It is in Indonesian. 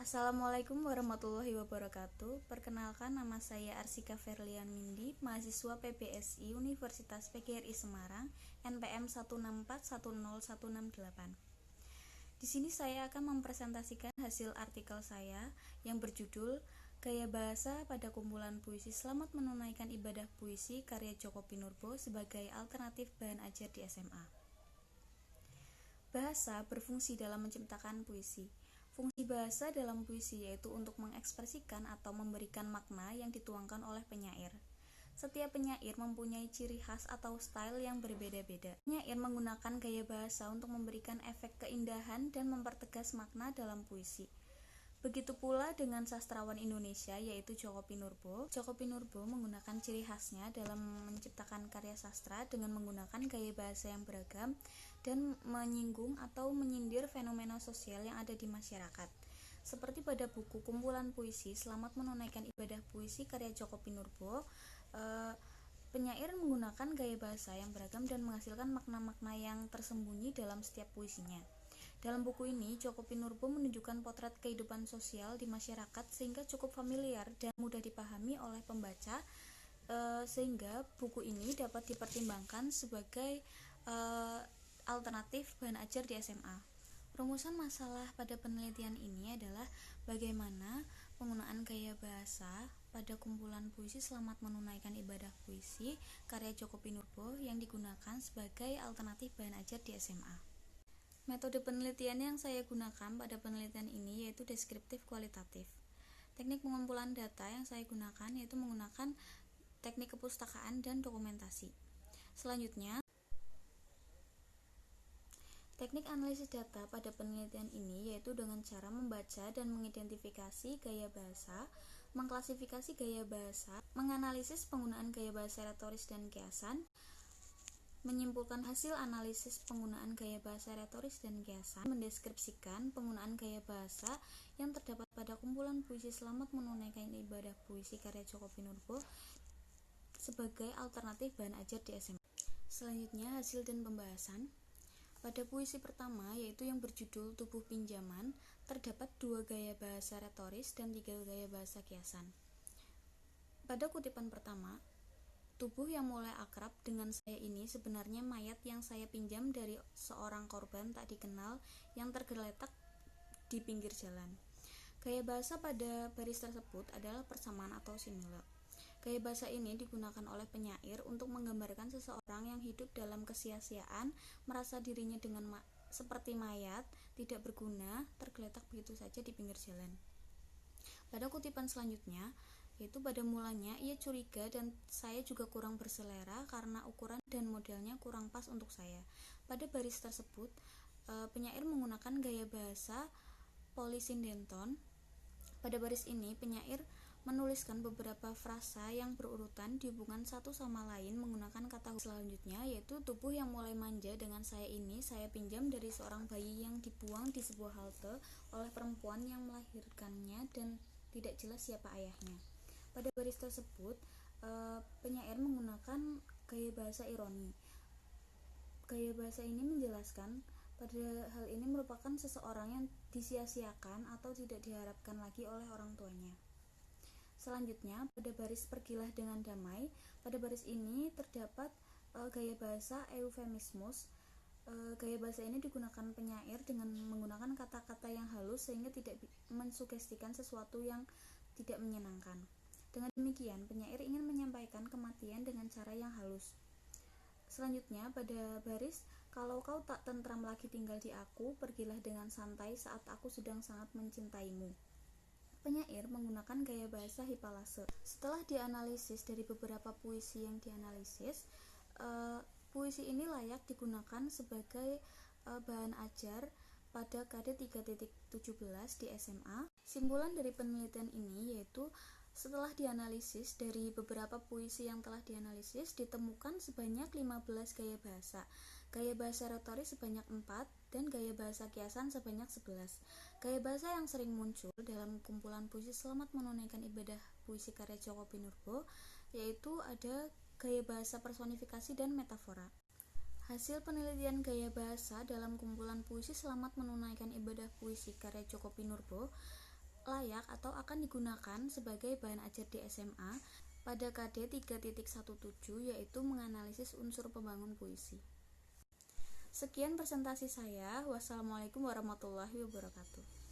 Assalamualaikum warahmatullahi wabarakatuh. Perkenalkan, nama saya Arsika Ferlian Mindi, mahasiswa PPSI Universitas PGRI Semarang, NPM 1641018. Di sini saya akan mempresentasikan hasil artikel saya yang berjudul Gaya Bahasa pada Kumpulan Puisi Selamat Menunaikan Ibadah Puisi karya Djoko Pinurbo sebagai alternatif bahan ajar di SMA. Bahasa berfungsi dalam menciptakan puisi. Fungsi bahasa dalam puisi yaitu untuk mengekspresikan atau memberikan makna yang dituangkan oleh penyair. Setiap penyair mempunyai ciri khas atau style yang berbeda-beda. Penyair menggunakan gaya bahasa untuk memberikan efek keindahan dan mempertegas makna dalam puisi. Begitu pula dengan sastrawan Indonesia yaitu Djoko Pinurbo. Djoko Pinurbo menggunakan ciri khasnya dalam menciptakan karya sastra dengan menggunakan gaya bahasa yang beragam dan menyinggung atau menyindir fenomena sosial yang ada di masyarakat. Seperti pada buku kumpulan puisi Selamat Menunaikan Ibadah Puisi karya Djoko Pinurbo, penyair menggunakan gaya bahasa yang beragam dan menghasilkan makna-makna yang tersembunyi dalam setiap puisinya. Dalam buku ini, Djoko Pinurbo menunjukkan potret kehidupan sosial di masyarakat sehingga cukup familiar dan mudah dipahami oleh pembaca, sehingga buku ini dapat dipertimbangkan sebagai alternatif bahan ajar di SMA. Rumusan masalah pada penelitian ini adalah bagaimana penggunaan gaya bahasa pada kumpulan puisi Selamat Menunaikan Ibadah Puisi karya Djoko Pinurbo yang digunakan sebagai alternatif bahan ajar di SMA. Metode penelitian yang saya gunakan pada penelitian ini yaitu deskriptif kualitatif. Teknik pengumpulan data yang saya gunakan yaitu menggunakan teknik kepustakaan dan dokumentasi. Selanjutnya, teknik analisis data pada penelitian ini yaitu dengan cara membaca dan mengidentifikasi gaya bahasa, mengklasifikasi gaya bahasa, menganalisis penggunaan gaya bahasa retoris dan kiasan, menyimpulkan hasil analisis penggunaan gaya bahasa retoris dan kiasan, mendeskripsikan penggunaan gaya bahasa yang terdapat pada kumpulan puisi Selamat Menunaikan Ibadah Puisi karya Djoko Pinurbo sebagai alternatif bahan ajar di SMA. Selanjutnya, hasil dan pembahasan. Pada puisi pertama, yaitu yang berjudul Tubuh Pinjaman, terdapat 2 gaya bahasa retoris dan 3 gaya bahasa kiasan. Pada kutipan pertama, tubuh yang mulai akrab dengan saya ini sebenarnya mayat yang saya pinjam dari seorang korban tak dikenal yang tergeletak di pinggir jalan. Gaya bahasa pada baris tersebut adalah persamaan atau simile. Gaya bahasa ini digunakan oleh penyair untuk menggambarkan seseorang yang hidup dalam kesia-siaan, merasa dirinya seperti mayat, tidak berguna, tergeletak begitu saja di pinggir jalan. Pada kutipan selanjutnya, yaitu pada mulanya ia curiga dan saya juga kurang berselera karena ukuran dan modelnya kurang pas untuk saya. Pada baris tersebut, penyair menggunakan gaya bahasa polisindenton. Pada baris ini, penyair menuliskan beberapa frasa yang berurutan dihubungkan satu sama lain menggunakan kata selanjutnya, yaitu tubuh yang mulai manja dengan saya ini saya pinjam dari seorang bayi yang dibuang di sebuah halte oleh perempuan yang melahirkannya dan tidak jelas siapa ayahnya. Pada baris tersebut, penyair menggunakan gaya bahasa ironi. Gaya bahasa ini menjelaskan pada hal ini merupakan seseorang yang disia-siakan atau tidak diharapkan lagi oleh orang tuanya. Selanjutnya, pada baris Pergilah dengan Damai, pada baris ini terdapat gaya bahasa eufemismus. Gaya bahasa ini digunakan penyair dengan menggunakan kata-kata yang halus sehingga tidak mensugestikan sesuatu yang tidak menyenangkan. Dengan demikian, penyair ingin menyampaikan kematian dengan cara yang halus. Selanjutnya, pada baris Kalau kau tak tentram lagi tinggal di aku, pergilah dengan santai saat aku sedang sangat mencintaimu. Penyair menggunakan gaya bahasa hipalase. Setelah dianalisis dari beberapa puisi yang dianalisis, puisi ini layak digunakan sebagai bahan ajar pada KD 3.17 di SMA. Simpulan dari penelitian ini yaitu setelah dianalisis dari beberapa puisi yang telah dianalisis, ditemukan sebanyak 15 gaya bahasa. Gaya bahasa retoris sebanyak 4 dan gaya bahasa kiasan sebanyak 11. Gaya bahasa yang sering muncul dalam kumpulan puisi Selamat Menunaikan Ibadah Puisi karya Djoko Pinurbo yaitu ada gaya bahasa personifikasi dan metafora. Hasil penelitian gaya bahasa dalam kumpulan puisi Selamat Menunaikan Ibadah Puisi karya Djoko Pinurbo layak atau akan digunakan sebagai bahan ajar di SMA pada KD 3.17, yaitu menganalisis unsur pembangun puisi. Sekian presentasi saya. Wassalamualaikum warahmatullahi wabarakatuh.